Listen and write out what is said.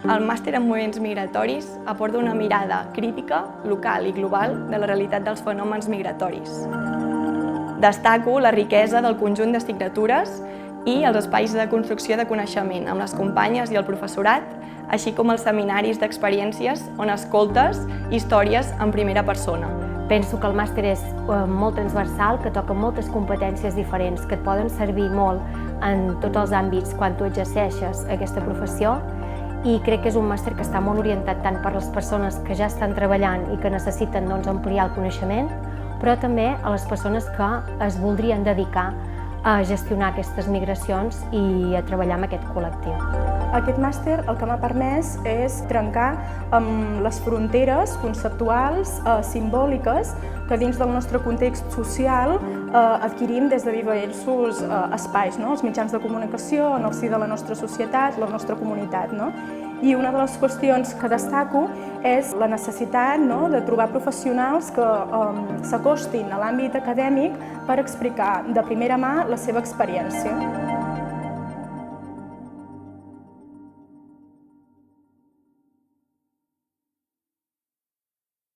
El màster en moviments migratoris aporta una mirada crítica, local i global de la realitat dels fenòmens migratoris. Destaco la riquesa del conjunt d'assignatures i els espais de construcció de coneixement amb les companyes i el professorat, així com els seminaris d'experiències on escoltes històries en primera persona. Penso que el màster és molt transversal, que toca moltes competències diferents, que et poden servir molt en tots els àmbits quan tu exerceixes aquesta professió, i crec que és un màster que està molt orientat tant per les persones que ja estan treballant i que necessiten ampliar el coneixement, però també a les persones que es voldrien dedicar a gestionar aquestes migracions i a treballar amb aquest col·lectiu. Aquest màster el que m'ha permès és trencar amb les fronteres conceptuals, simbòliques, que dins del nostre context social adquirim des de diversos espais, els mitjans de comunicació, en el si de la nostra societat, la nostra comunitat. I una de les qüestions que destaco és la necessitat de trobar professionals que s'acostin a l'àmbit acadèmic per explicar de primera mà la seva experiència.